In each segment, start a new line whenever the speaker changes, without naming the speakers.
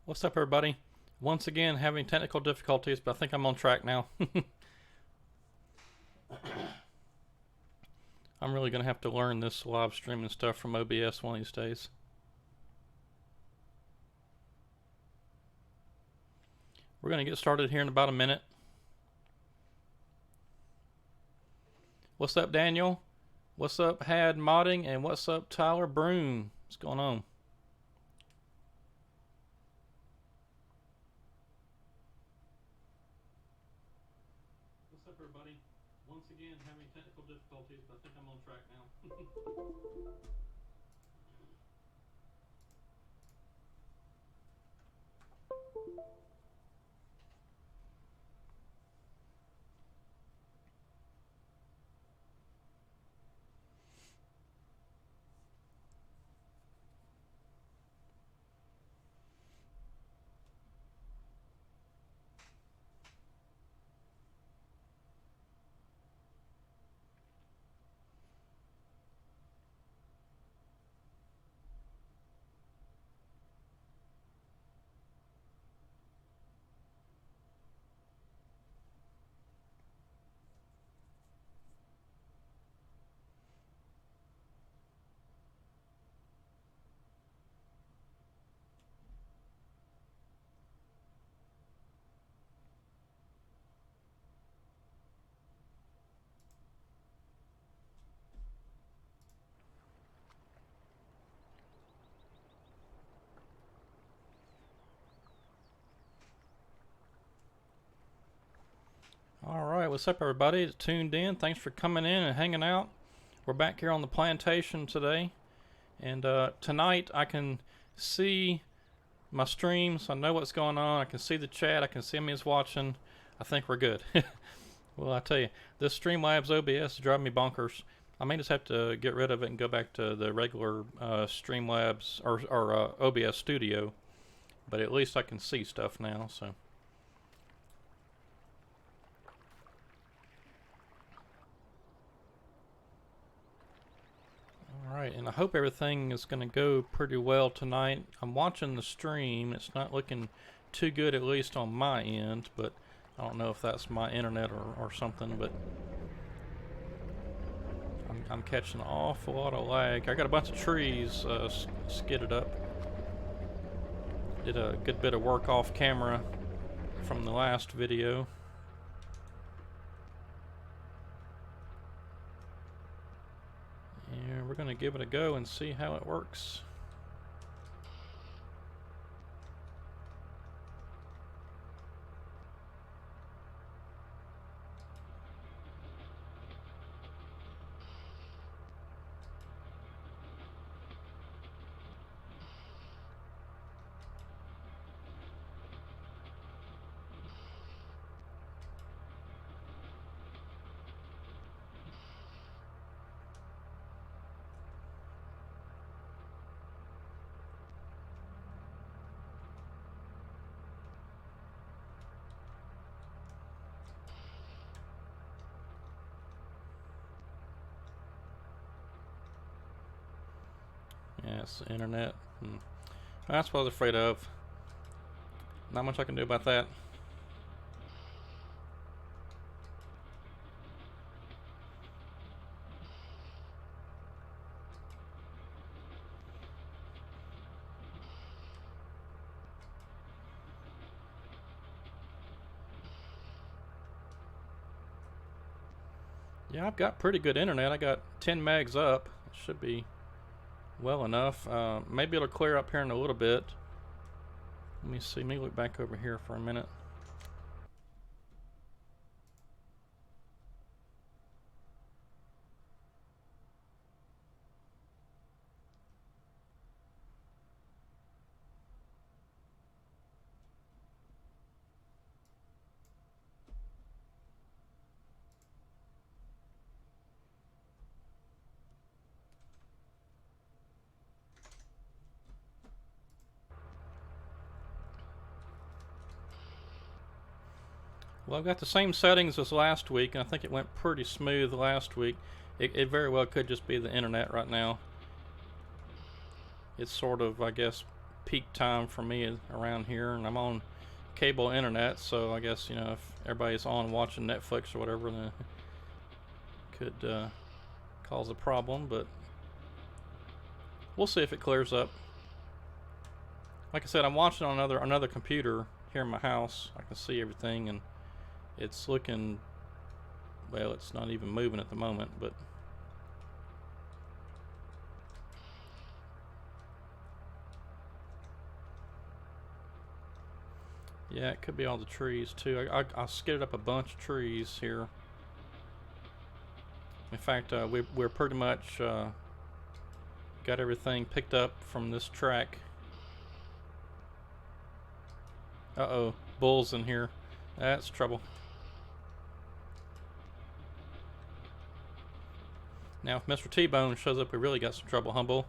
What's up, everybody? Once again, having technical difficulties, but I think I'm on track now. I'm really going to have to learn this live streaming stuff from OBS one of these days. We're going to get started here in about a minute. What's up, Daniel? What's up, Had Modding? And what's up, Tyler Broom? What's going on? What's up, everybody? Once again, having technical difficulties, but I think I'm on track now. Alright, what's up, everybody that's tuned in? Thanks for coming in and hanging out. We're back here on the plantation today. And tonight I can see my streams. I know what's going on. I can see the chat. I can see me as watching. I think we're good. Well, I tell you, this Streamlabs OBS is driving me bonkers. I may just have to get rid of it and go back to the regular Streamlabs or OBS Studio. But at least I can see stuff now, so. Alright, and I hope everything is going to go pretty well tonight. I'm watching the stream. It's not looking too good, at least on my end, but I don't know if that's my internet or something, but I'm catching an awful lot of lag. I got a bunch of trees skidded up. Did a good bit of work off camera from the last video. And we're going to give it a go and see how it works. Yeah, it's the internet. That's what I was afraid of. Not much I can do about that. Yeah, I've got pretty good internet. I got 10 megs up. It should be well enough. Maybe it'll clear up here in a little bit. Let me see. Let me look back over here for a minute. Well, I've got the same settings as last week, and I think it went pretty smooth last week. It very well could just be the internet right now. It's sort of, I guess, peak time for me around here, and I'm on cable internet, so I guess, you know, if everybody's on watching Netflix or whatever, then it could cause a problem, but we'll see if it clears up. Like I said, I'm watching on another computer here in my house. I can see everything, and it's looking, well, it's not even moving at the moment, but yeah, it could be all the trees too. I skidded up a bunch of trees here. In fact, we're pretty much got everything picked up from this track. Uh-oh, bulls in here. That's trouble. Now, if Mr. T-Bone shows up, we really got some trouble, Humble.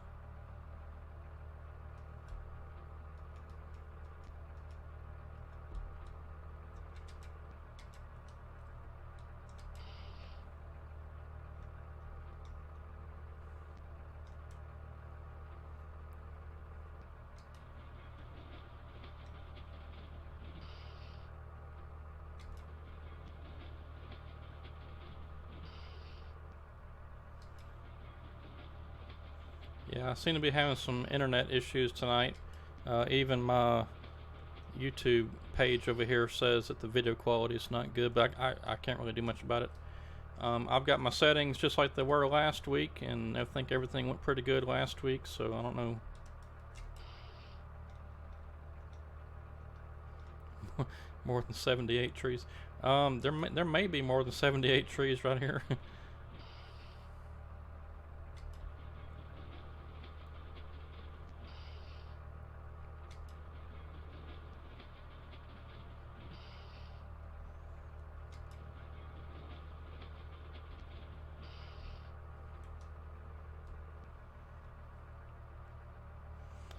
Yeah, I seem to be having some internet issues tonight. Even my YouTube page over here says that the video quality is not good, but I can't really do much about it. I've got my settings just like they were last week, and I think everything went pretty good last week, so I don't know. More than 78 trees. There may be more than 78 trees right here.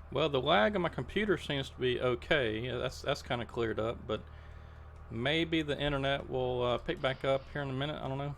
Well, the lag on my computer seems to be okay. Yeah, that's kind of cleared up, but maybe the internet will pick back up here in a minute. I don't know.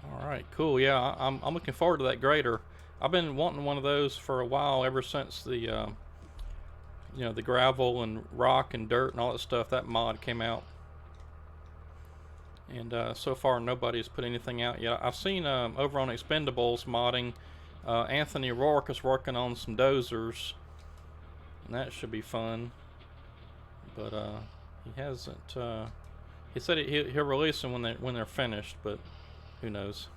All right, cool. Yeah, I'm looking forward to that grader. I've been wanting one of those for a while, ever since the you know, the gravel and rock and dirt and all that stuff, that mod came out. And so far nobody's put anything out yet. I've seen over on Expendables modding, Anthony Rourke is working on some dozers, and that should be fun. But he hasn't. He said he'll release them when they're finished, but who knows?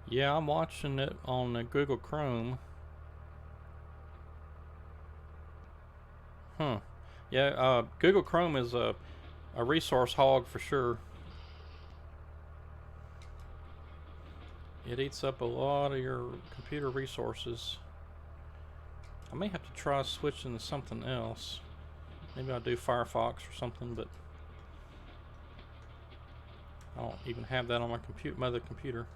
Yeah, I'm watching it on Google Chrome. Huh. Yeah, Google Chrome is a resource hog for sure. It eats up a lot of your computer resources. I may have to try switching to something else. Maybe I'll do Firefox or something, but I don't even have that on my other computer.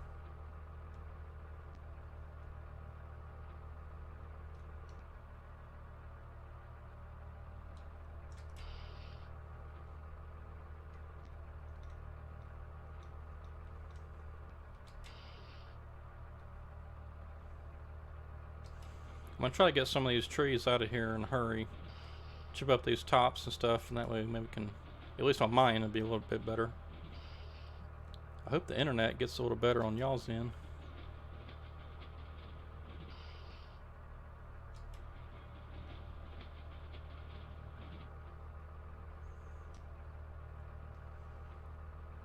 I'm gonna try to get some of these trees out of here in a hurry. Chip up these tops and stuff, and that way maybe we can, at least on mine, it'll be a little bit better. I hope the internet gets a little better on y'all's end.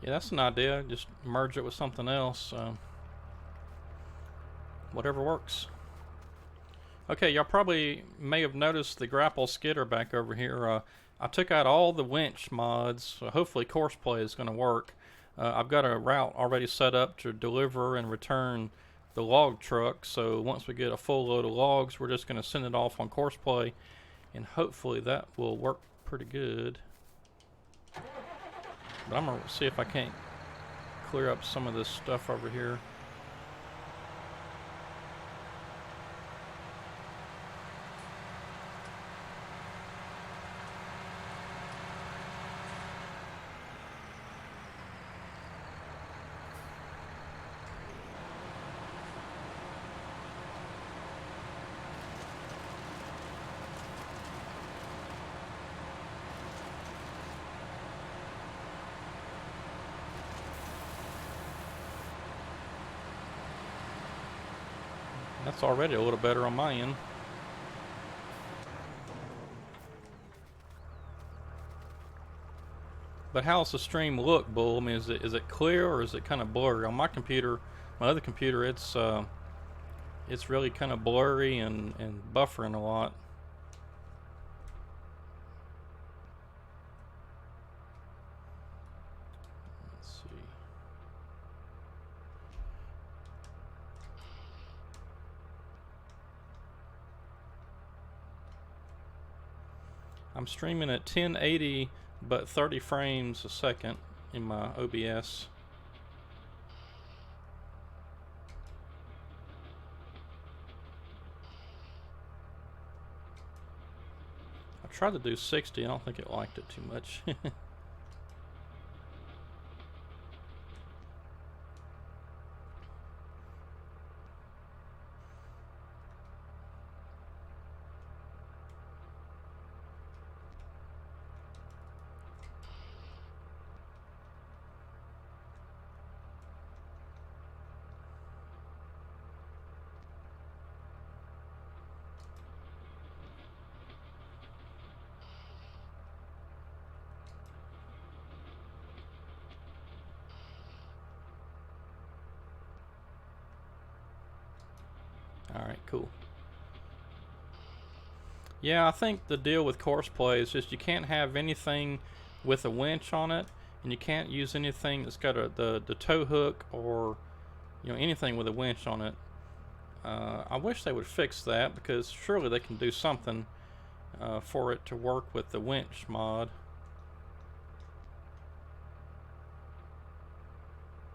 Yeah, that's an idea. Just merge it with something else. Whatever works. Okay, y'all probably may have noticed the grapple skidder back over here. I took out all the winch mods, so hopefully Courseplay is going to work. I've got a route already set up to deliver and return the log truck, so once we get a full load of logs, we're just going to send it off on Courseplay, and hopefully that will work pretty good. But I'm going to see if I can't clear up some of this stuff over here. That's already a little better on my end. But how's the stream look, Bull? I mean, is it clear or is it kind of blurry? On my computer, my other computer, it's really kind of blurry and buffering a lot. Let's see. I'm streaming at 1080 but 30 frames a second in my OBS. I tried to do 60, I don't think it liked it too much. Alright, cool. Yeah, I think the deal with Courseplay is just you can't have anything with a winch on it, and you can't use anything that's got the tow hook or anything with a winch on it. I wish they would fix that, because surely they can do something for it to work with the winch mod.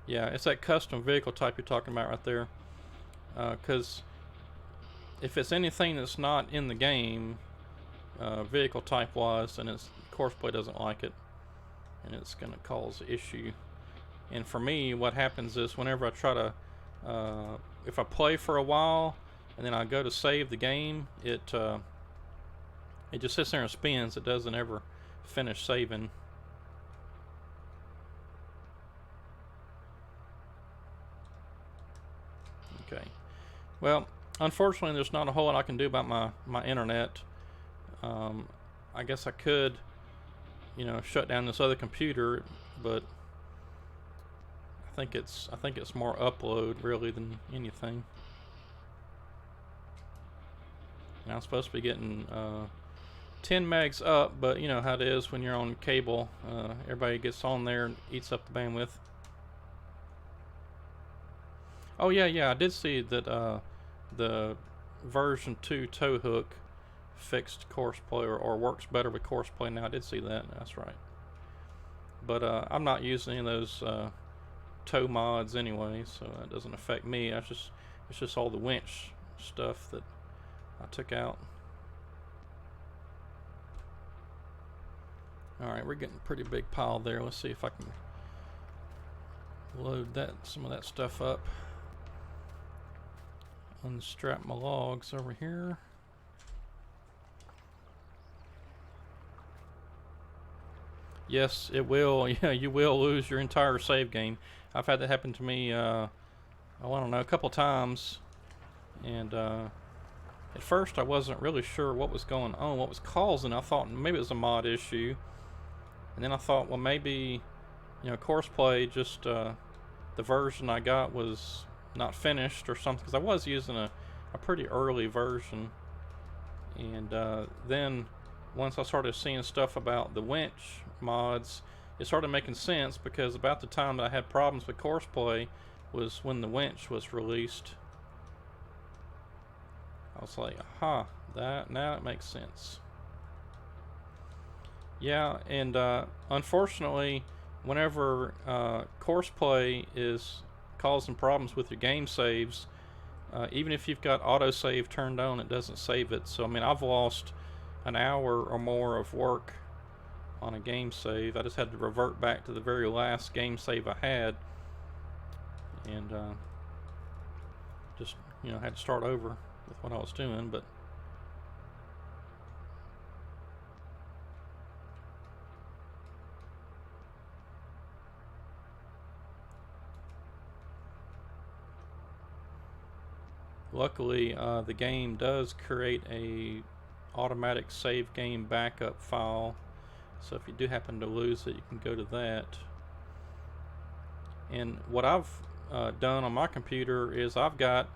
Yeah, it's that custom vehicle type you're talking about right there. Because if it's anything that's not in the game, vehicle type wise, then Courseplay doesn't like it, and it's going to cause issue. And for me, what happens is whenever I try to, if I play for a while and then I go to save the game, it just sits there and spins. It doesn't ever finish saving. Okay. Well, unfortunately, there's not a whole lot I can do about my internet. I guess I could, shut down this other computer, but I think it's more upload really than anything. And I'm supposed to be getting 10 megs up, but you know how it is when you're on cable. Everybody gets on there and eats up the bandwidth. Oh yeah, I did see that the version 2 tow hook fixed Courseplay or works better with Courseplay now. I did see that. That's right. But I'm not using any of those tow mods anyway, so that doesn't affect me. It's just all the winch stuff that I took out. Alright, we're getting a pretty big pile there. Let's see if I can load some of that stuff up. Unstrap my logs over here. Yes, it will. Yeah, you will lose your entire save game. I've had that happen to me, I don't know, a couple times. And at first I wasn't really sure what was going on, what was causing. I thought maybe it was a mod issue. And then I thought, well, maybe, Courseplay just, the version I got was not finished or something. Because I was using a a pretty early version. And then once I started seeing stuff about the winch mods, it started making sense, because about the time that I had problems with Courseplay was when the winch was released. I was like, aha, that now it makes sense. Yeah, and unfortunately, whenever Courseplay is causing problems with your game saves, even if you've got autosave turned on, it doesn't save it. So I mean, I've lost an hour or more of work on a game save. I just had to revert back to the very last game save I had, and just had to start over with what I was doing. But luckily, the game does create a automatic save game backup file, so if you do happen to lose it, you can go to that. And what I've done on my computer is I've got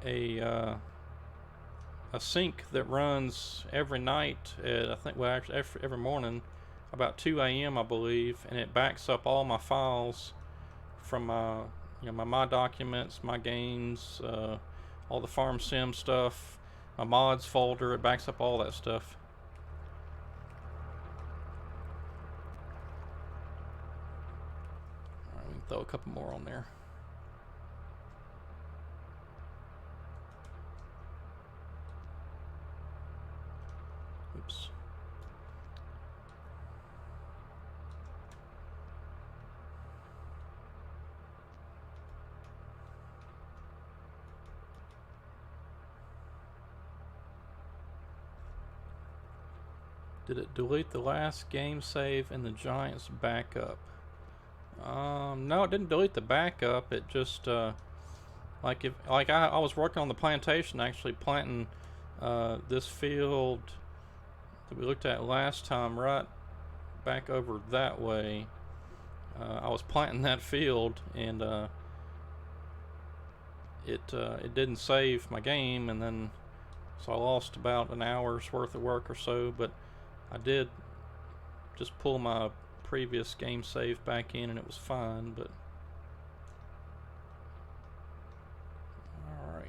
a sync that runs every night at, I think, well, actually every morning about 2 a.m. I believe, and it backs up all my files from my documents, my games, all the farm sim stuff, my mods folder. It backs up all that stuff. Alright, we can throw a couple more on there. Oops. Did it delete the last game save in the Giants backup? No, it didn't delete the backup. It just like I was working on the plantation, actually planting this field that we looked at last time, right back over that way. I was planting that field, and it didn't save my game, and then so I lost about an hour's worth of work or so. But I did just pull my previous game save back in, and it was fine. But all right.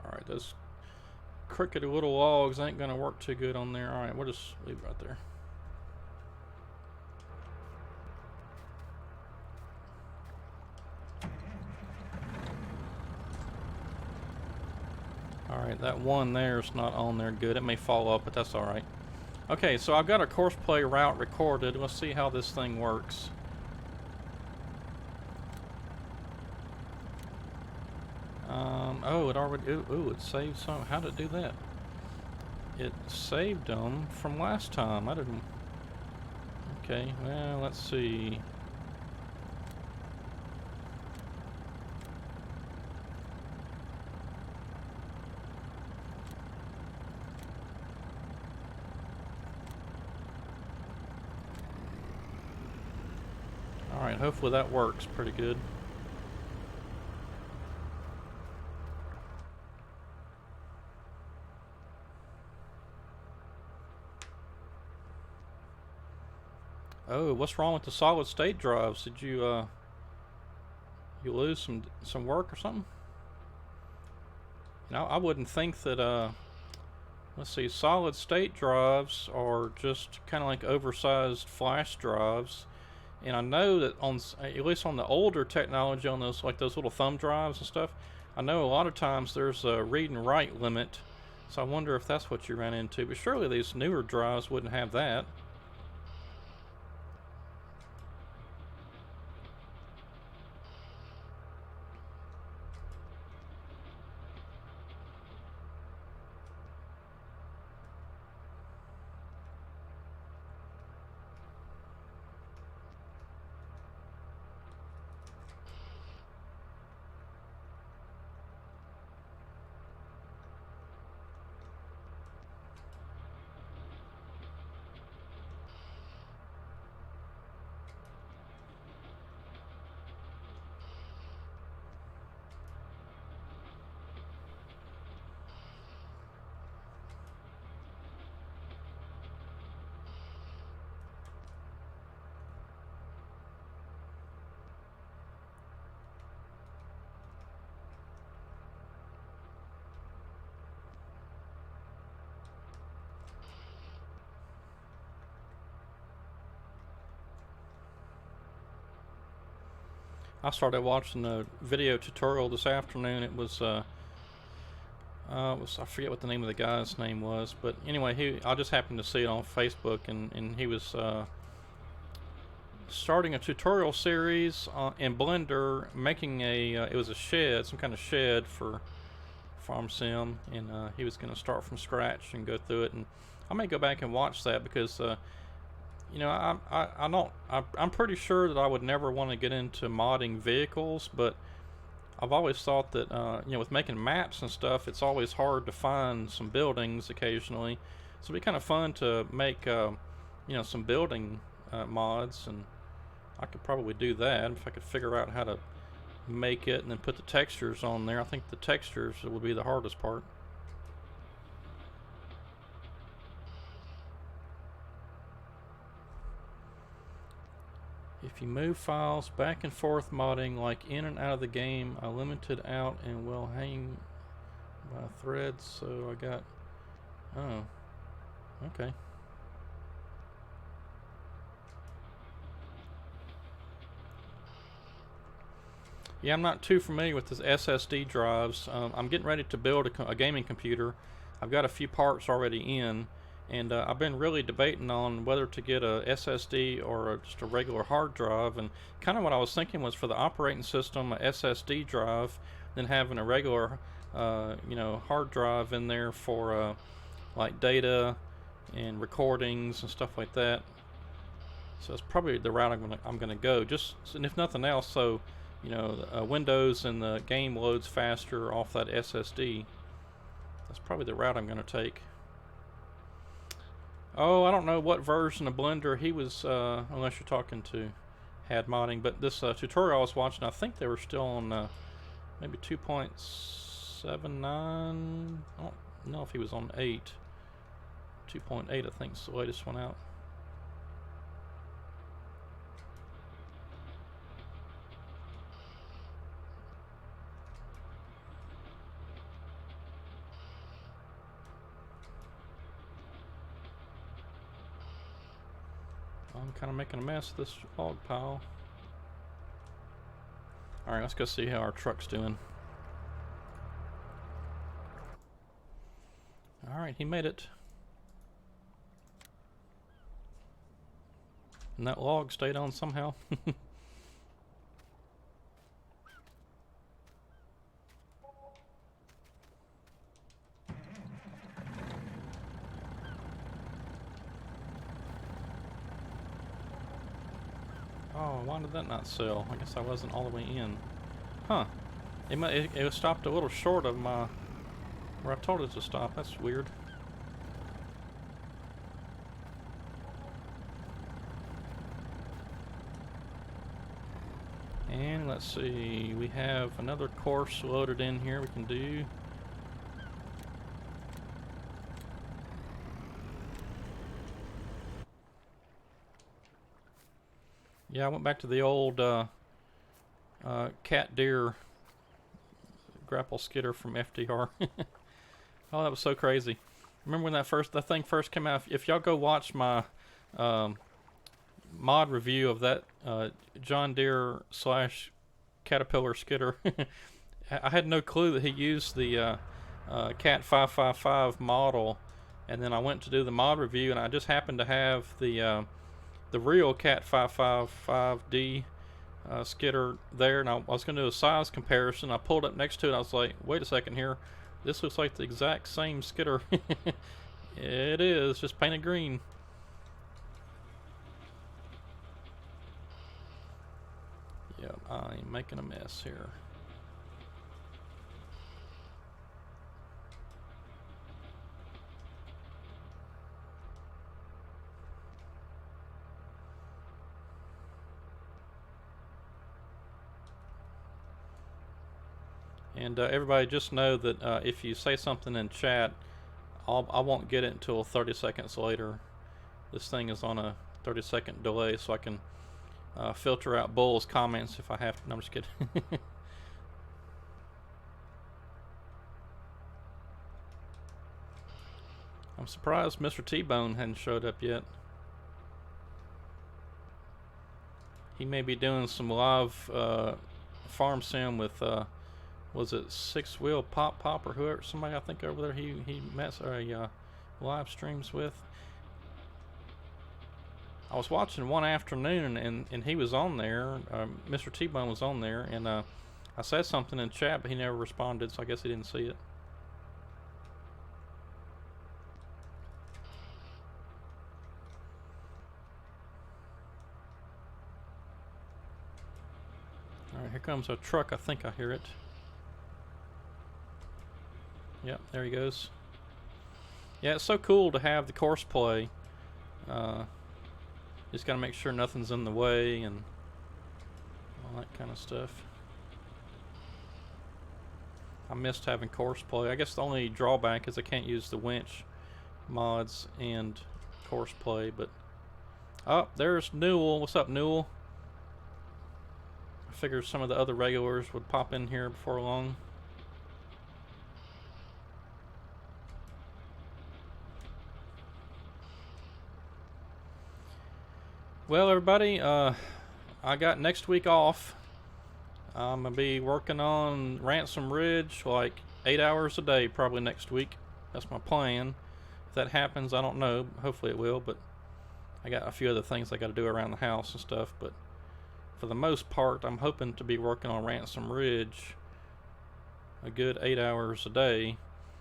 Alright, those crooked little logs ain't gonna work too good on there. Alright, we'll just leave it right there. Alright, that one there's not on there good. It may fall up, but that's alright. Okay, so I've got a Courseplay route recorded. Let's see how this thing works. Oh, it already, ooh, it saved some. How did it do that? It saved them from last time. I didn't. Okay, well, let's see. Alright, hopefully that works pretty good. Oh, what's wrong with the solid state drives? Did you you lose some work or something? Now, I wouldn't think that let's see, solid state drives are just kind of like oversized flash drives. And I know that on, at least on the older technology, on those, like those little thumb drives and stuff, I know a lot of times there's a read and write limit. So I wonder if that's what you ran into. But surely these newer drives wouldn't have that. I started watching a video tutorial this afternoon. It was I forget what the name of the guy's name was, but anyway, I just happened to see it on Facebook, and he was starting a tutorial series in Blender, making a it was a shed, some kind of shed for Farm Sim, and he was going to start from scratch and go through it. And I may go back and watch that because you know, I'm pretty sure that I would never want to get into modding vehicles, but I've always thought that you know, with making maps and stuff, it's always hard to find some buildings occasionally. So it'd be kind of fun to make you know, some building mods, and I could probably do that if I could figure out how to make it and then put the textures on there. I think the textures will be the hardest part. If you move files back and forth modding, like in and out of the game, I limited out and will hang by threads, so I got... Oh. Okay. Yeah, I'm not too familiar with this SSD drives. I'm getting ready to build a gaming computer. I've got a few parts already in, and I've been really debating on whether to get a SSD or just a regular hard drive. And kind of what I was thinking was, for the operating system, a SSD drive, then having a regular you know, hard drive in there for like data and recordings and stuff like that. So that's probably the route I'm gonna go. Just, and if nothing else, so you know, Windows and the game loads faster off that SSD. That's probably the route I'm gonna take. Oh, I don't know what version of Blender he was, unless you're talking to had modding, but this tutorial I was watching, I think they were still on maybe 2.79. I don't know if he was on 8. 2.8 I think is the latest one out. I'm kind of making a mess of this log pile. Alright, let's go see how our truck's doing. Alright, he made it. And that log stayed on somehow. Oh, why did that not sell? I guess I wasn't all the way in. Huh. It was stopped a little short of my... where I told it to stop. That's weird. And let's see, we have another course loaded in here we can do. Yeah, I went back to the old cat deer grapple skidder from FDR. Oh, that was so crazy. Remember when that thing first came out? If y'all go watch my mod review of that John Deere / Caterpillar skidder, I had no clue that he used the Cat 555 model, and then I went to do the mod review, and I just happened to have the real Cat 555D skidder there, and I was going to do a size comparison. I pulled up next to it, and I was like, wait a second here, this looks like the exact same skidder. It is, just painted green. Yep, I'm making a mess here. And everybody just know that if you say something in chat, I won't get it until 30 seconds later. This thing is on a 30-second delay, so I can filter out Bull's comments if I have to. No, I'm just kidding. I'm surprised Mr. T-Bone hadn't showed up yet. He may be doing some live farm sim with was it Six Wheel Pop or whoever, somebody I think over there he met live streams with. I was watching one afternoon and he was on there. Mr. T-Bone was on there, and I said something in chat, but he never responded, so I guess he didn't see it. Alright, here comes a truck. I think I hear it. Yep, there he goes. Yeah, it's so cool to have the course play. Just gotta make sure nothing's in the way and all that kind of stuff. I missed having course play. I guess the only drawback is I can't use the winch mods and course play, but oh, there's Newell. What's up, Newell? I figured some of the other regulars would pop in here before long. Well, everybody, I got next week off. I'm going to be working on Ransom Ridge like 8 hours a day probably next week. That's my plan. If that happens, I don't know. Hopefully it will, but I got a few other things I got to do around the house and stuff. But for the most part, I'm hoping to be working on Ransom Ridge a good 8 hours a day.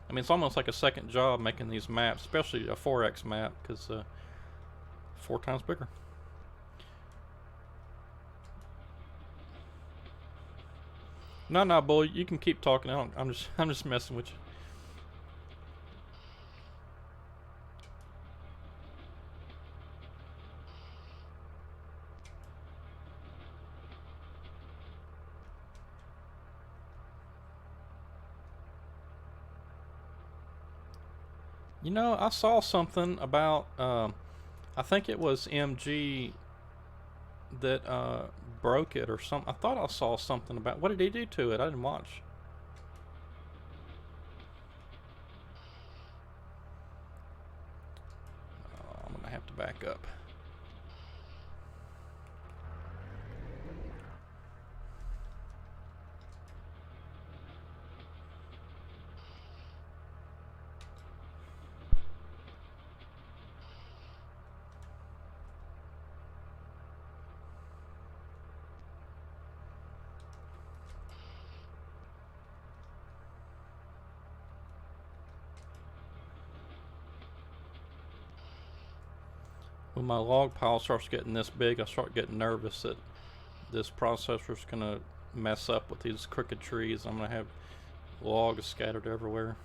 I mean, it's almost like a second job making these maps, especially a 4X map, because 4 times bigger. No, boy, you can keep talking. I'm just messing with you. You know, I saw something about I think it was MG that broke it or something. I thought I saw something about, what did he do to it? I didn't watch. I'm gonna have to back up. When my log pile starts getting this big, I start getting nervous that this processor's gonna mess up with these crooked trees. I'm gonna have logs scattered everywhere.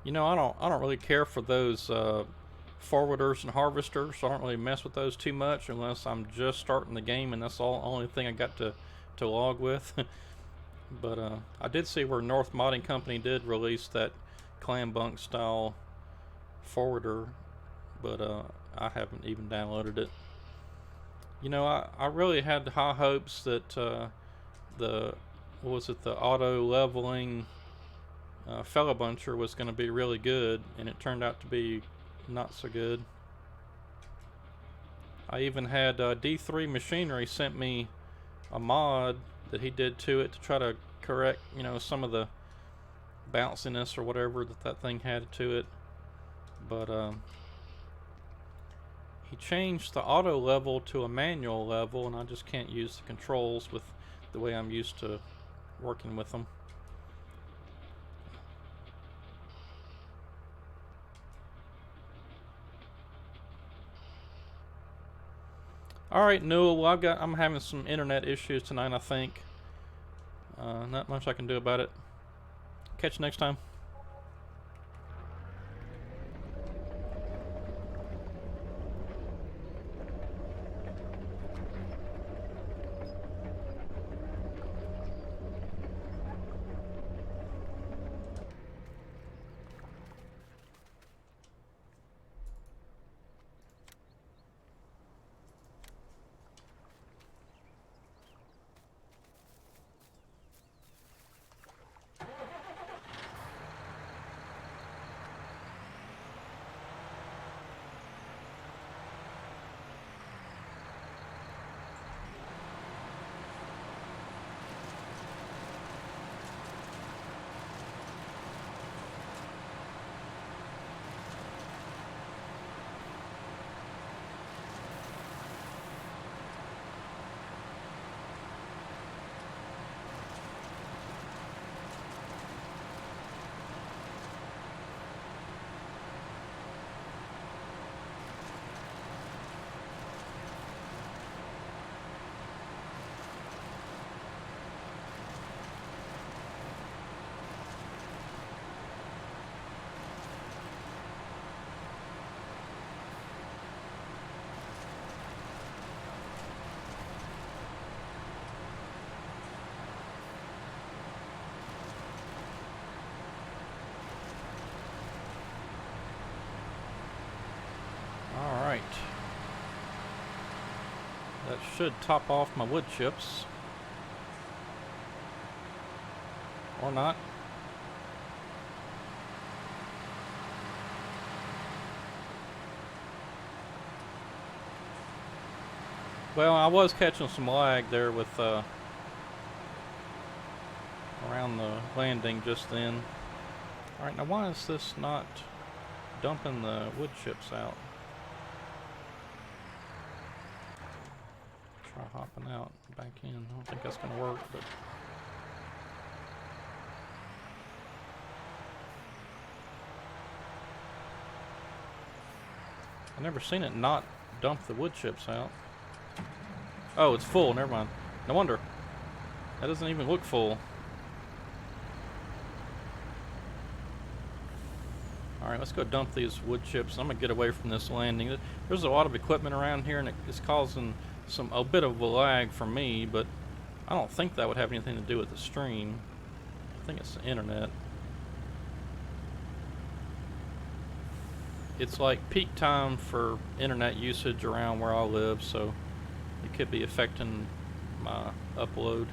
You know, I don't really care for those forwarders and harvesters, so I don't really mess with those too much unless I'm just starting the game and that's the only thing I got to log with. But I did see where North Modding Company did release that clam bunk style forwarder, but I haven't even downloaded it. You know, I really had high hopes that the what was it, the auto leveling Felabuncher was going to be really good, and it turned out to be not so good. I even had D3 Machinery sent me a mod that he did to it to try to correct, you know, some of the bounciness or whatever that thing had to it. But he changed the auto level to a manual level, and I just can't use the controls with the way I'm used to working with them. Alright, Newell, well, I'm having some internet issues tonight, I think. Not much I can do about it. Catch you next time. That should top off my wood chips. Or not. Well, I was catching some lag there with around the landing just then. Alright, now why is this not dumping the wood chips out? Try hopping out back in. I don't think that's going to work, but I've never seen it not dump the wood chips out. Oh, it's full. Never mind. No wonder. That doesn't even look full. Alright, let's go dump these wood chips. I'm going to get away from this landing. There's a lot of equipment around here, and it's causing a bit of a lag for me, but I don't think that would have anything to do with the stream. I think it's the internet. It's like peak time for internet usage around where I live, so it could be affecting my upload.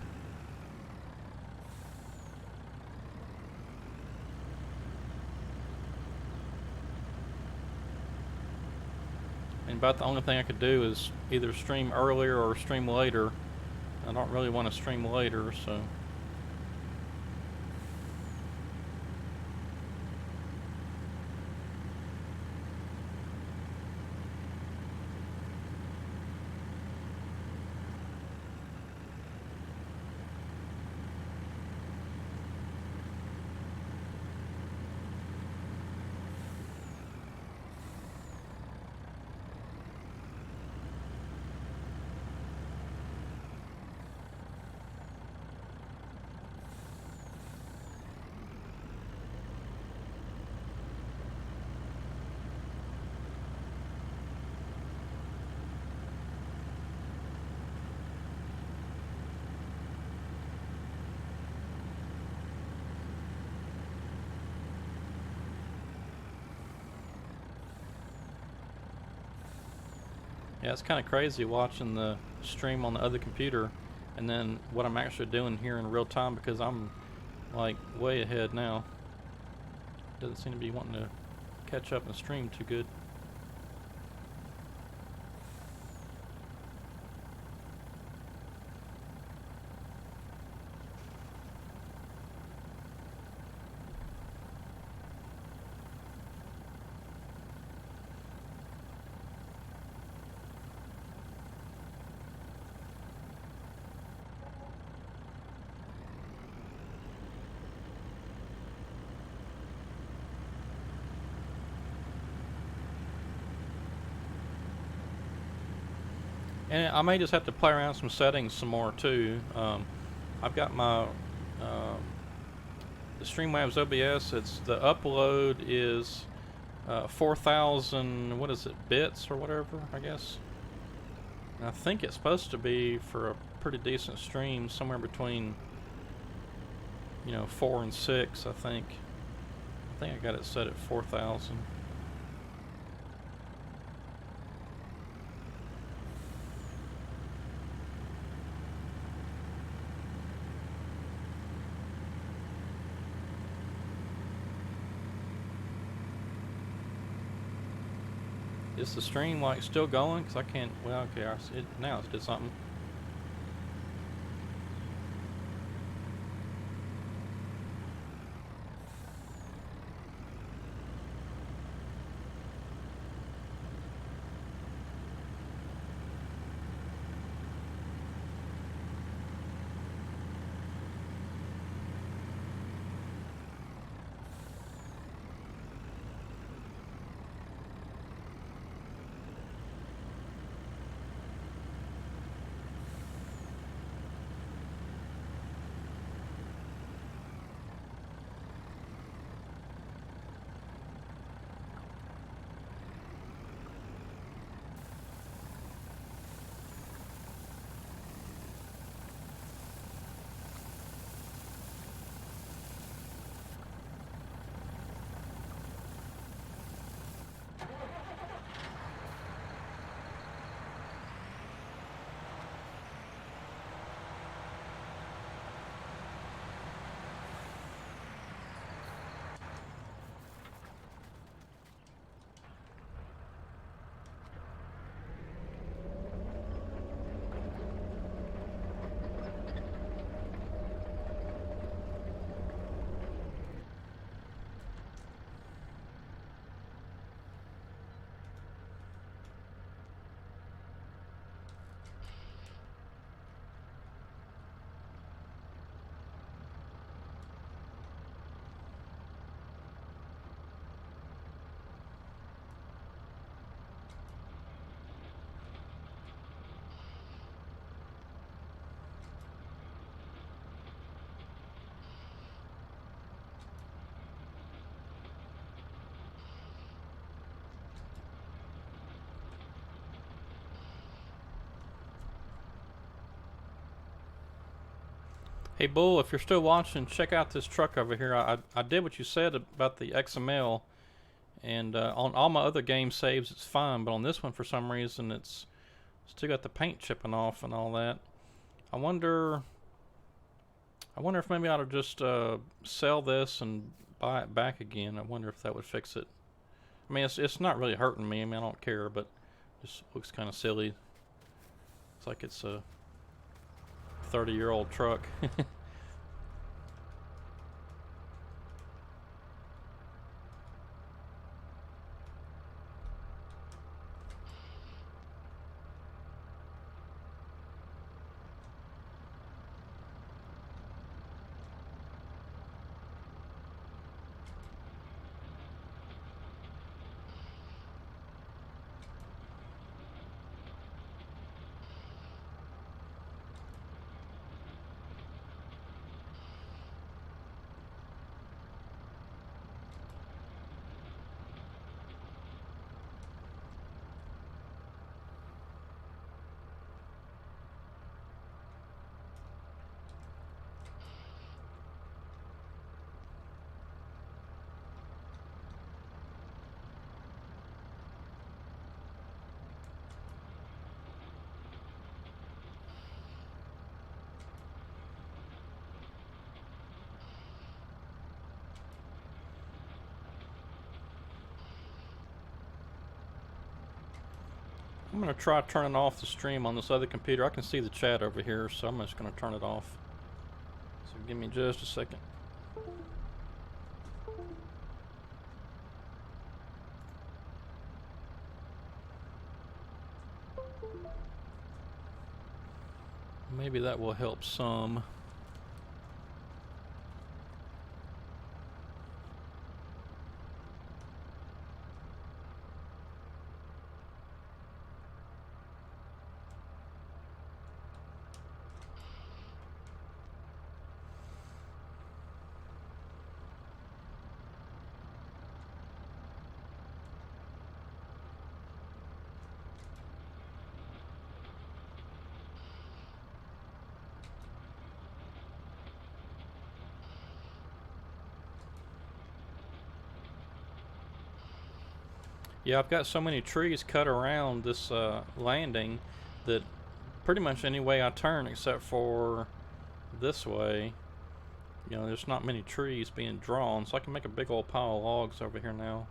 And about the only thing I could do is either stream earlier or stream later. I don't really want to stream later, so. Yeah, it's kind of crazy watching the stream on the other computer and then what I'm actually doing here in real time, because I'm like way ahead now. Doesn't seem to be wanting to catch up and stream too good. And I may just have to play around some settings some more too. I've got my the Streamlabs OBS. It's the upload is 4,000. What is it, bits or whatever? I guess. And I think it's supposed to be for a pretty decent stream, somewhere between 4 and 6. I think I got it set at 4,000. Is the stream like still going? Cause I can't. Well, okay, I see it now. It did something. Hey Bull, if you're still watching, check out this truck over here. I did what you said about the XML, and on all my other game saves it's fine, but on this one for some reason it's still got the paint chipping off and all that. I wonder if maybe I ought to just sell this and buy it back again. I wonder if that would fix it. I mean, it's not really hurting me. I mean, I don't care, but it just looks kind of silly. It's like it's a 30-year-old truck. I'm going to try turning off the stream on this other computer. I can see the chat over here, so I'm just going to turn it off. So give me just a second. Maybe that will help some. Yeah, I've got so many trees cut around this landing that pretty much any way I turn except for this way, you know, there's not many trees being drawn, so I can make a big old pile of logs over here now.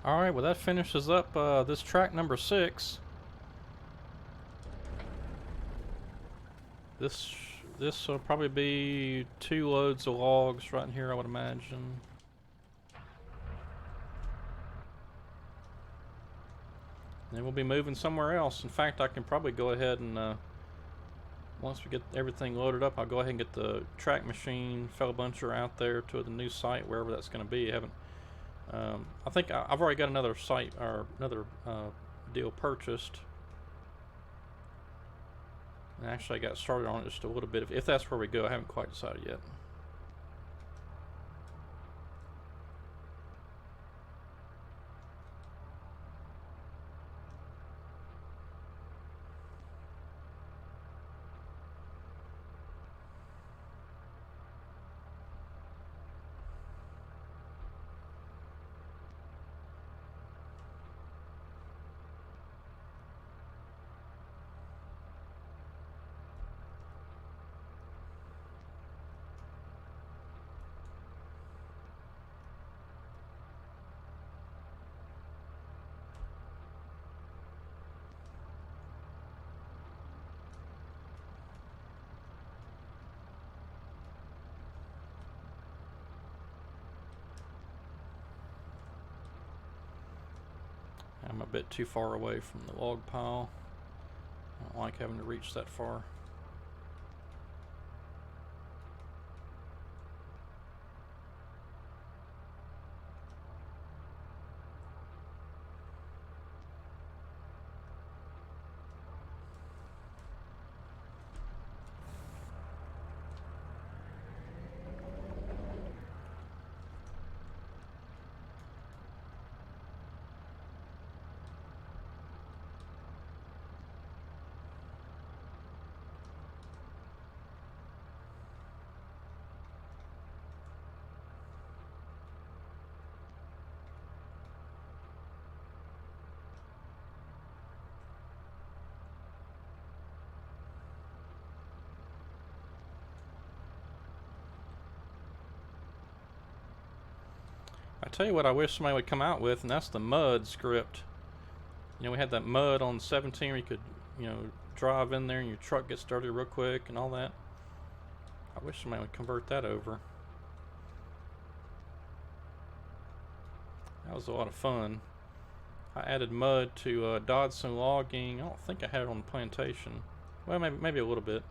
Alright, well that finishes up this track number 6. This will probably be 2 loads of logs right in here, I would imagine. Then we'll be moving somewhere else. In fact, I can probably go ahead and once we get everything loaded up, I'll go ahead and get the track machine fellow buncher out there to the new site, wherever that's going to be. I haven't. I think I've already got another site or another deal purchased. And actually, I got started on it just a little bit. If that's where we go, I haven't quite decided yet. I'm a bit too far away from the log pile. I don't like having to reach that far. I tell you what I wish somebody would come out with, and that's the mud script. You know, we had that mud on 17 where you could, drive in there and your truck gets dirty real quick and all that. I wish somebody would convert that over. That was a lot of fun. I added mud to Dodson logging. I don't think I had it on the plantation. Well, maybe a little bit.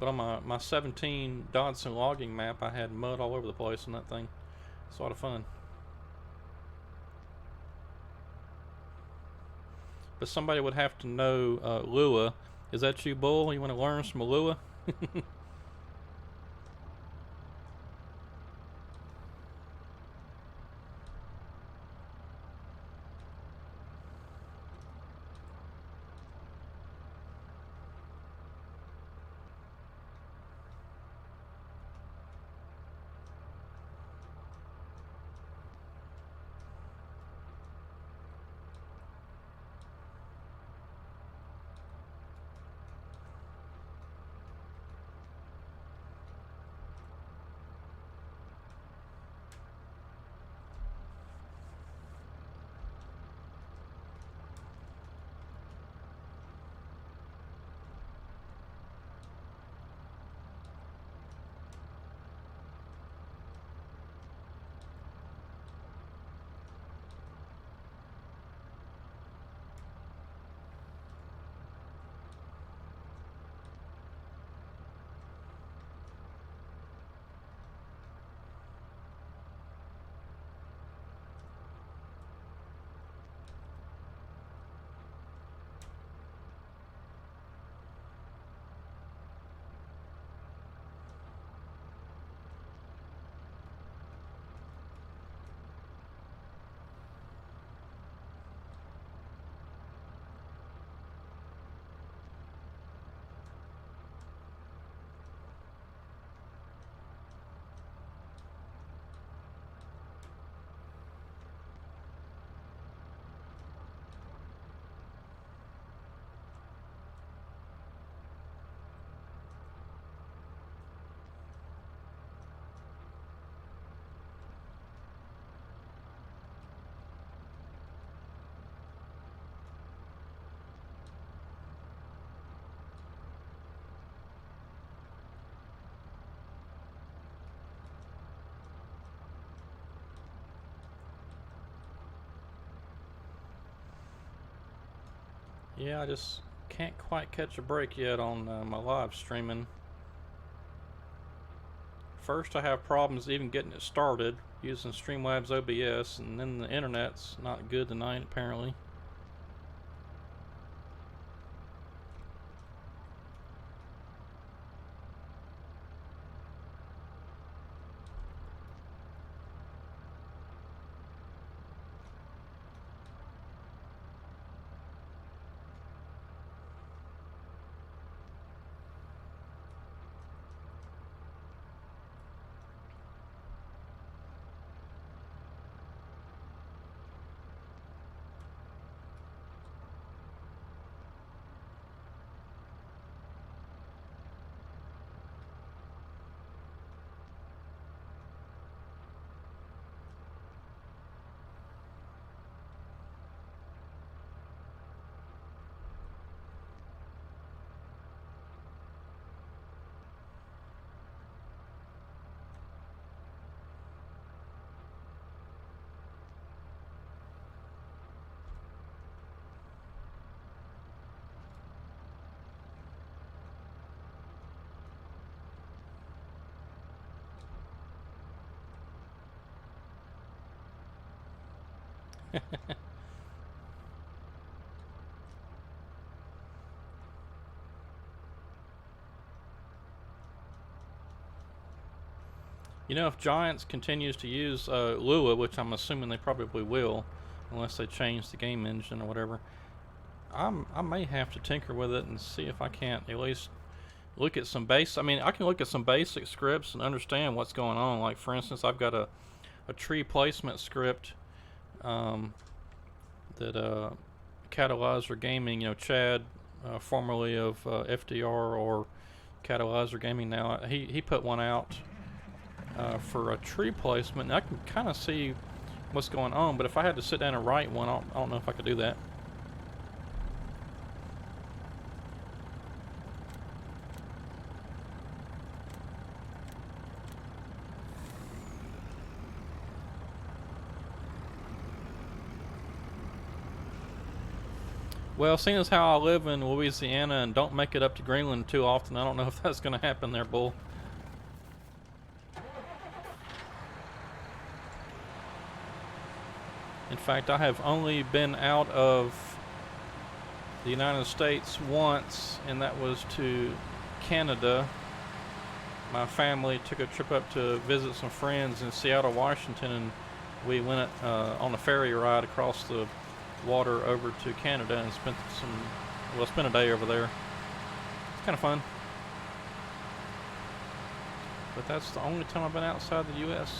But on my 17 Dodson logging map, I had mud all over the place on that thing. It's a lot of fun. But somebody would have to know Lua. Is that you, Bull? You want to learn some Lua? Yeah, I just can't quite catch a break yet on my live streaming. First, I have problems even getting it started using Streamlabs OBS, and then the internet's not good tonight, apparently. You know, if Giants continues to use Lua, which I'm assuming they probably will, unless they change the game engine or whatever, I may have to tinker with it and see if I can't at least look at some base. I mean, I can look at some basic scripts and understand what's going on. Like, for instance, I've got a tree placement script that Catalyzer Gaming, you know, Chad, formerly of FDR or Catalyzer Gaming now, he put one out for a tree placement. And I can kind of see what's going on, but if I had to sit down and write one, I don't know if I could do that. Well, seeing as how I live in Louisiana and don't make it up to Greenland too often, I don't know if that's going to happen there, Bull. In fact, I have only been out of the United States once, and that was to Canada. My family took a trip up to visit some friends in Seattle, Washington, and we went on a ferry ride across the water over to Canada and spent a day over there. It's kind of fun. But that's the only time I've been outside the U.S.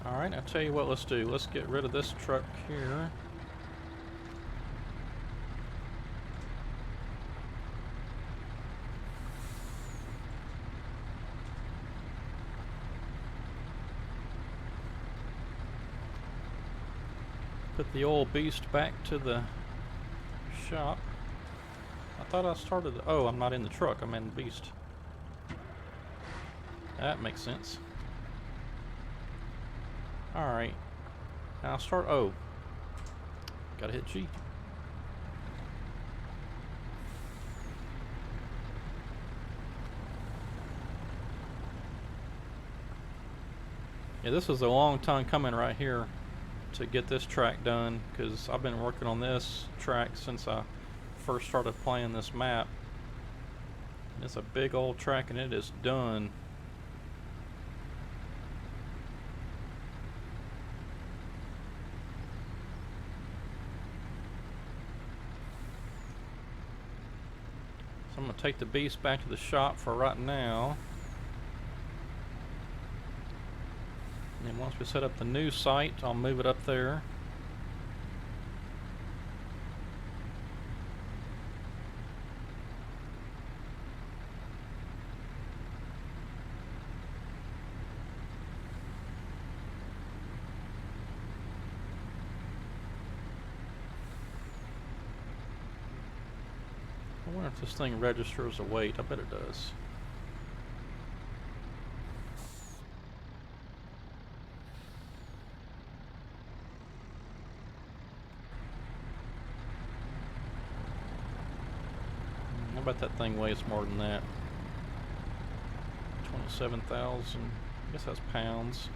Alright, I'll tell you what, let's do. Let's get rid of this truck here. Put the old beast back to the shop. I thought I started. Oh, I'm not in the truck. I'm in the beast. That makes sense. Alright. Now I'll start. Oh. Gotta hit G. Yeah, this was a long time coming right here to get this track done, because I've been working on this track since I first started playing this map. It's a big old track and it is done. So I'm going to take the beast back to the shop for right now. And once we set up the new site, I'll move it up there. I wonder if this thing registers a weight. I bet it does. I bet that thing weighs more than that. 27,000. I guess that's pounds.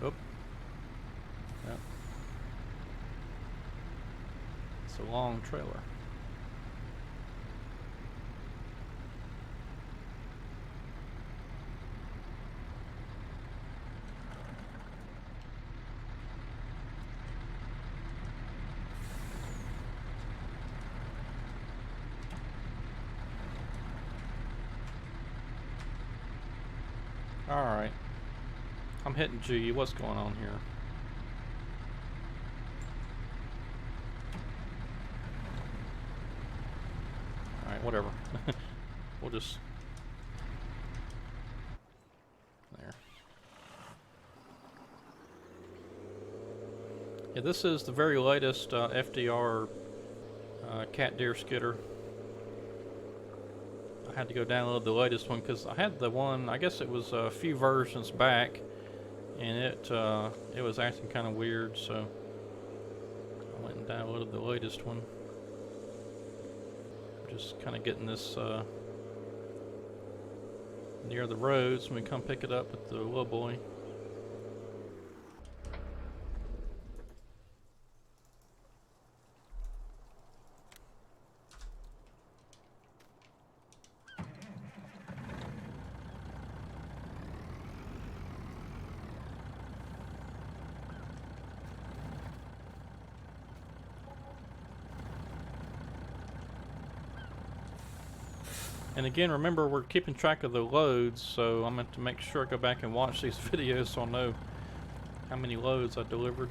Oh. Yep. It's a long trailer. Alright. I'm hitting G. What's going on here? Alright, whatever. We'll just... Yeah, this is the very latest FDR cat deer skidder. I had to go download the latest one because I had the one, I guess it was a few versions back, and it was acting kind of weird, so I went and downloaded the latest one. Just kind of getting this near the roads when we come pick it up with the little boy. And again, remember we're keeping track of the loads, so I'm going to make sure I go back and watch these videos so I'll know how many loads I delivered.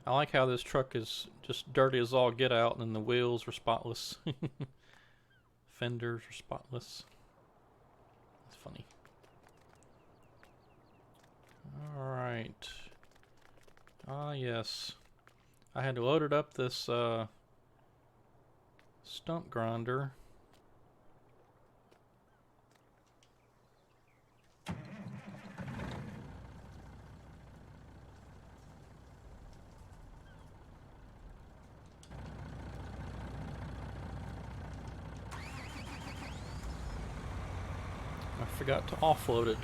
I like how this truck is just dirty as all get out, and then the wheels are spotless. Fenders are spotless. It's funny. Alright. Ah, yes. I had loaded up this stump grinder. I forgot to offload it.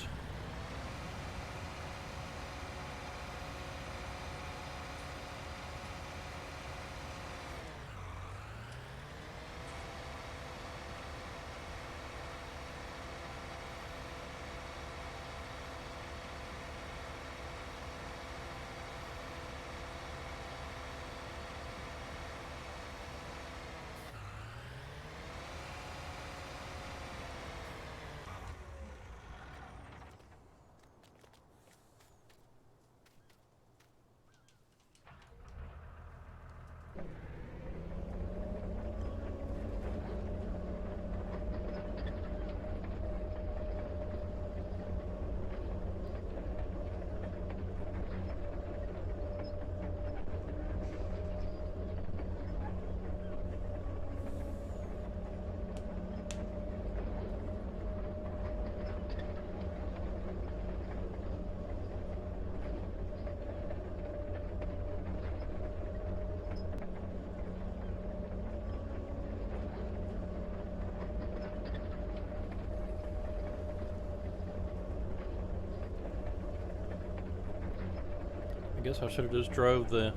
I guess I should have just drove the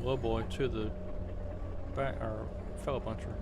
low boy to the back or fellow puncher.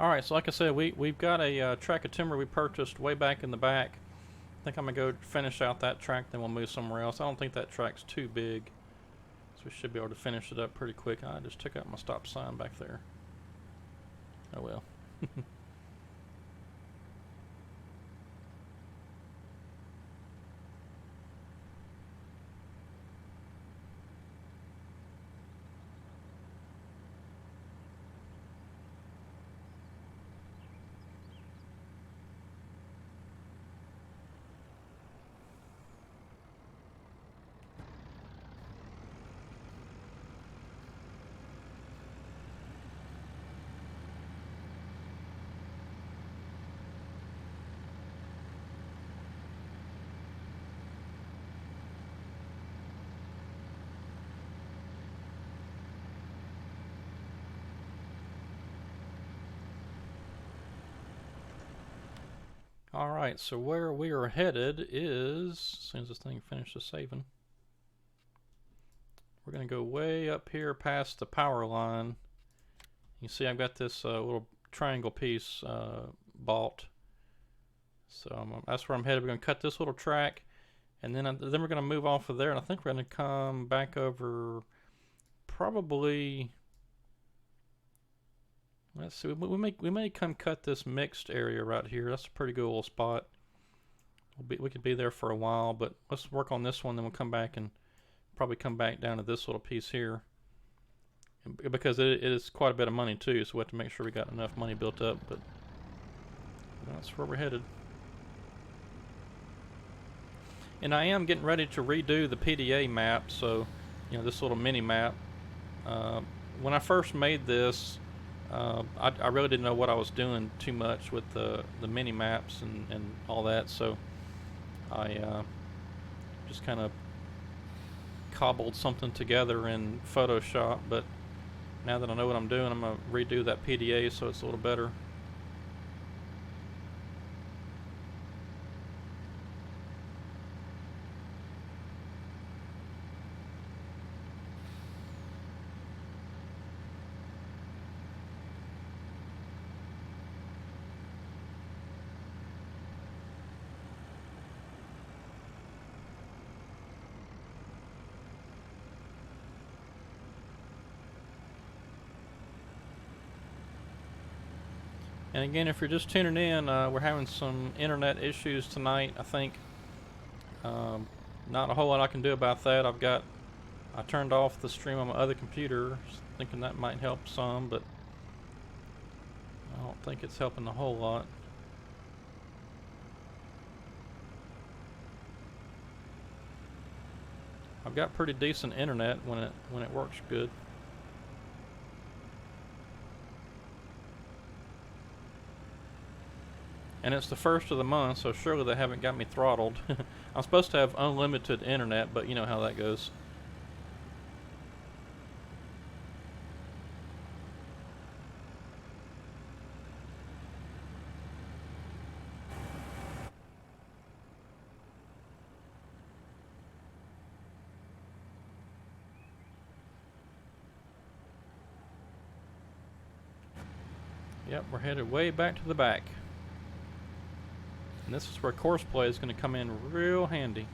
Alright, so like I said, we've got a track of timber we purchased way back in the back. I think I'm going to go finish out that track, then we'll move somewhere else. I don't think that track's too big, so we should be able to finish it up pretty quick. I just took out my stop sign back there. Oh well. Alright, so where we are headed is, as soon as this thing finishes saving, we're going to go way up here past the power line. You see I've got this little triangle piece bought. So that's where I'm headed. We're going to cut this little track, and then we're going to move off of there, and I think we're going to come back over probably, let's see, we may come cut this mixed area right here. That's a pretty good little spot. We could be there for a while, but let's work on this one, then we'll come back and probably come back down to this little piece here, because it is quite a bit of money too, so we have to make sure we got enough money built up, but that's where we're headed. And I am getting ready to redo the PDA map, so this little mini map. When I first made this, I really didn't know what I was doing too much with the mini maps and all that, so I just kind of cobbled something together in Photoshop. But now that I know what I'm doing, I'm going to redo that PDA so it's a little better. And again, if you're just tuning in, we're having some internet issues tonight. I think not a whole lot I can do about that. I turned off the stream on my other computer, thinking that might help some, but I don't think it's helping a whole lot. I've got pretty decent internet when it works good. And it's the first of the month, so surely they haven't got me throttled. I'm supposed to have unlimited internet, but you know how that goes. Yep, we're headed way back to the back. And this is where course play is going to come in real handy.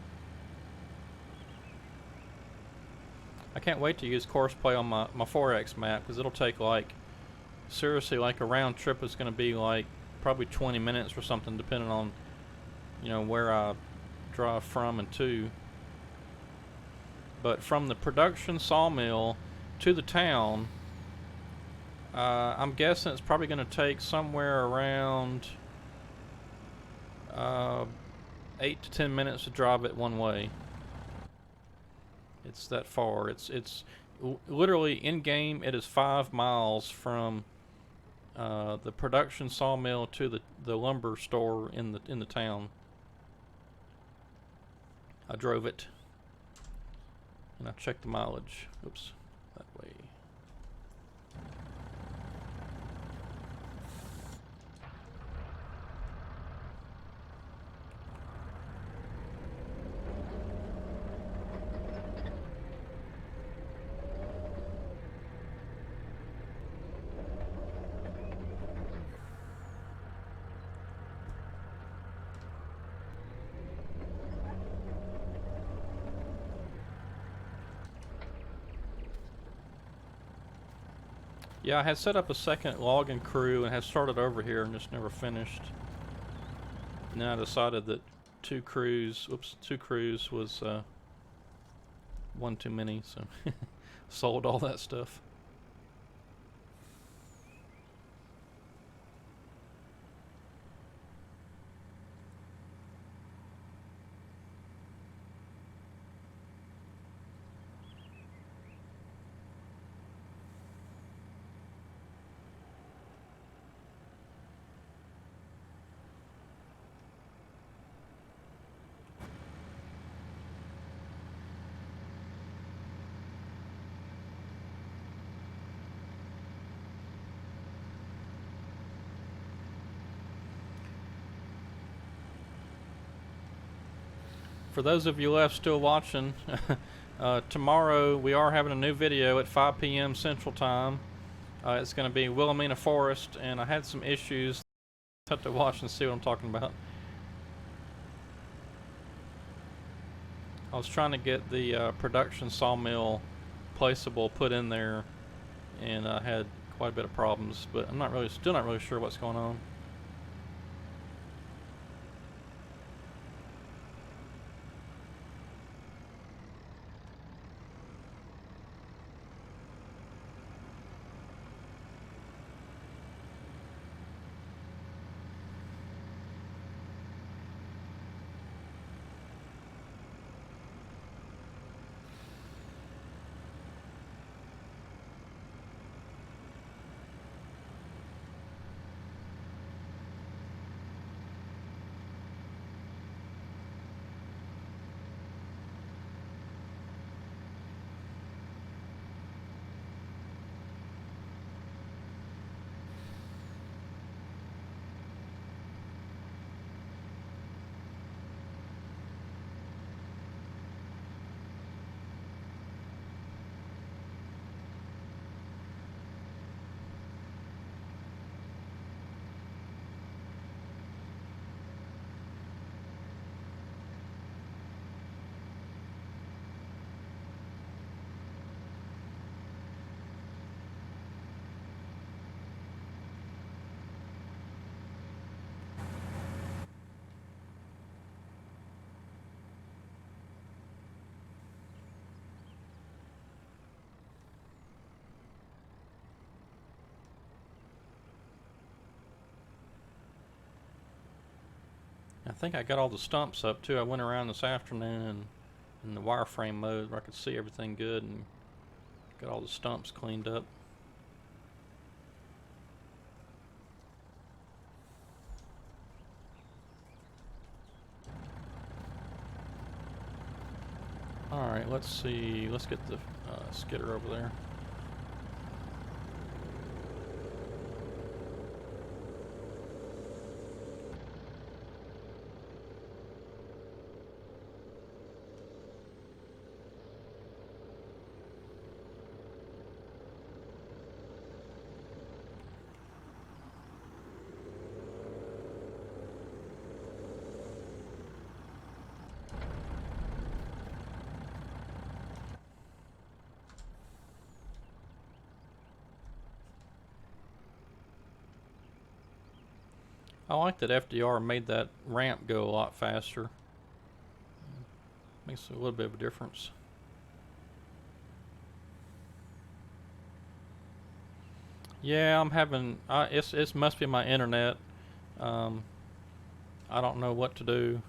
I can't wait to use course play on my 4X map, because it'll take seriously, a round trip is going to be probably 20 minutes or something, depending on where I drive from and to. But from the production sawmill to the town, I'm guessing it's probably going to take somewhere around 8 to 10 minutes to drive it one way. It's that far. It's literally in game. It is 5 miles from the production sawmill to the lumber store in the town. I drove it, and I checked the mileage. Oops, that way. Yeah, I had set up a second logging crew and had started over here and just never finished. And then I decided that two crews was one too many, so sold all that stuff. for those of you left still watching, tomorrow we are having a new video at 5 p.m. Central Time. It's going to be Wilhelmina Forest, and I had some issues. Have to watch and see what I'm talking about. I was trying to get the production sawmill placeable put in there, and I had quite a bit of problems, but I'm still not really sure what's going on. I think I got all the stumps up too. I went around this afternoon and in the wireframe mode where I could see everything good and got all the stumps cleaned up. Alright, let's see. Let's get the skidder over there. I like that FDR made that ramp go a lot faster. Makes a little bit of a difference. Yeah, I'm having. It must be my internet. I don't know what to do.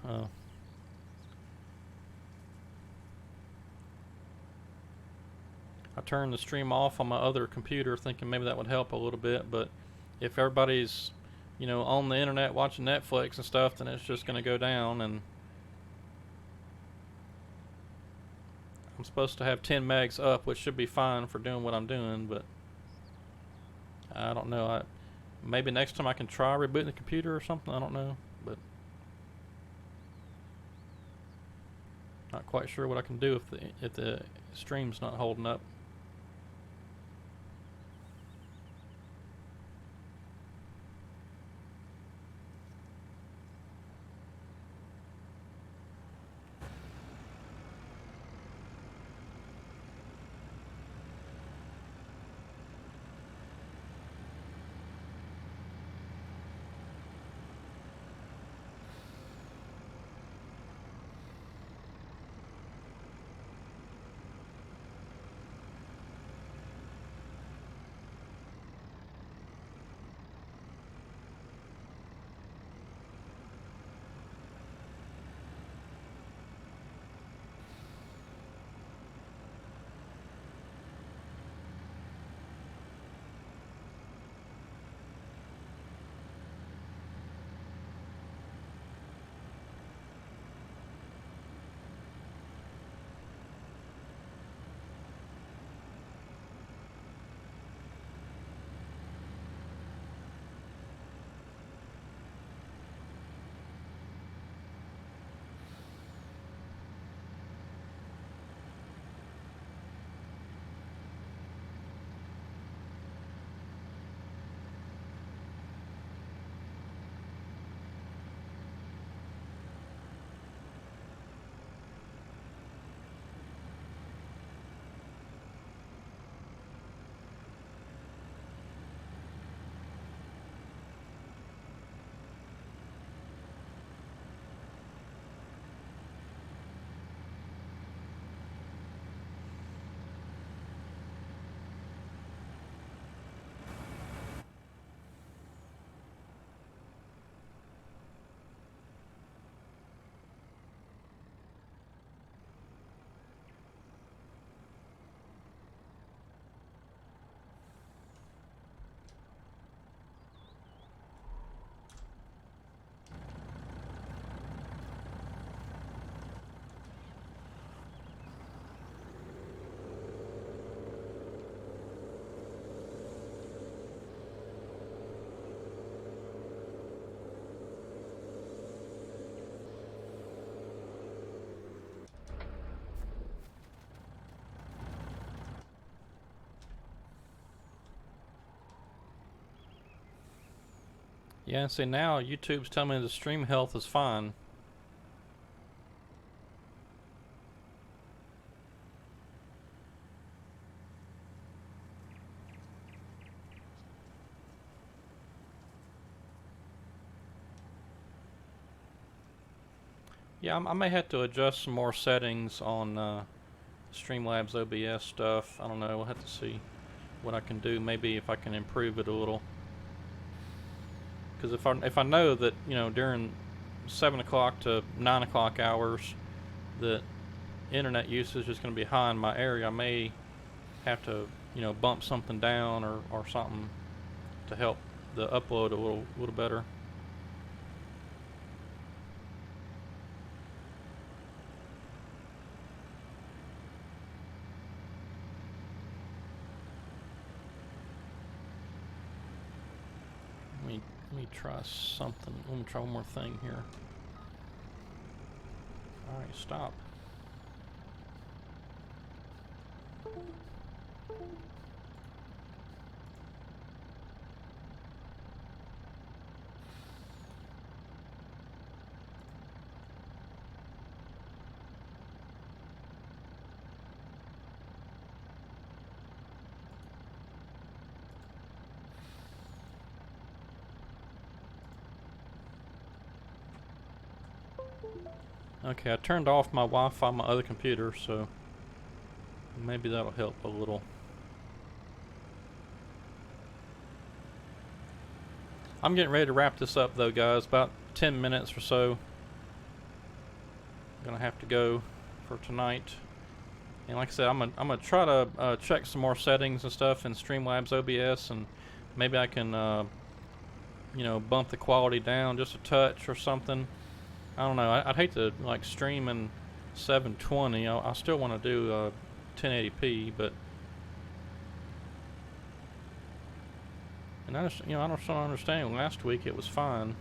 I turned the stream off on my other computer, thinking maybe that would help a little bit. But if everybody's, on the internet watching Netflix and stuff, then it's just going to go down. And I'm supposed to have 10 megs up, which should be fine for doing what I'm doing. But I don't know. Maybe next time I can try rebooting the computer or something. I don't know, but not quite sure what I can do if the stream's not holding up. Yeah, see now YouTube's telling me the stream health is fine. Yeah, I may have to adjust some more settings on Streamlabs OBS stuff. I don't know. We'll have to see what I can do. Maybe if I can improve it a little. Because if I know that during 7 o'clock to 9 o'clock hours that internet usage is going to be high in my area, I may have to bump something down or something to help the upload a little better. Let me try something. Let me try one more thing here. Alright, stop. Okay, I turned off my Wi-Fi on my other computer, so maybe that'll help a little. I'm getting ready to wrap this up though, guys. About 10 minutes or so. I'm gonna have to go for tonight. And like I said, I'm gonna try to check some more settings and stuff in Streamlabs OBS, and maybe I can bump the quality down just a touch or something. I don't know. I'd hate to like stream in 720. I still want to do 1080p, but I just I don't understand. Last week it was fine.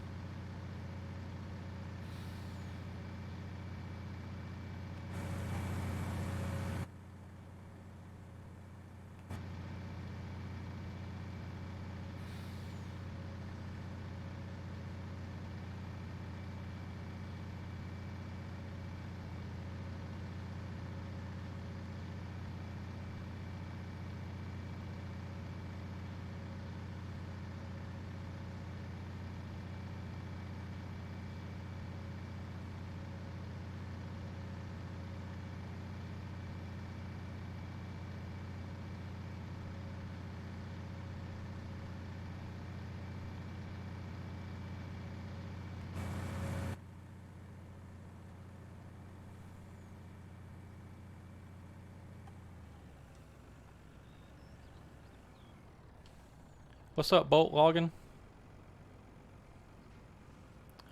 What's up, Bolt Logging?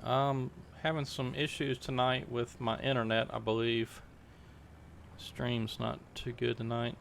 Having some issues tonight with my internet, I believe. Stream's not too good tonight.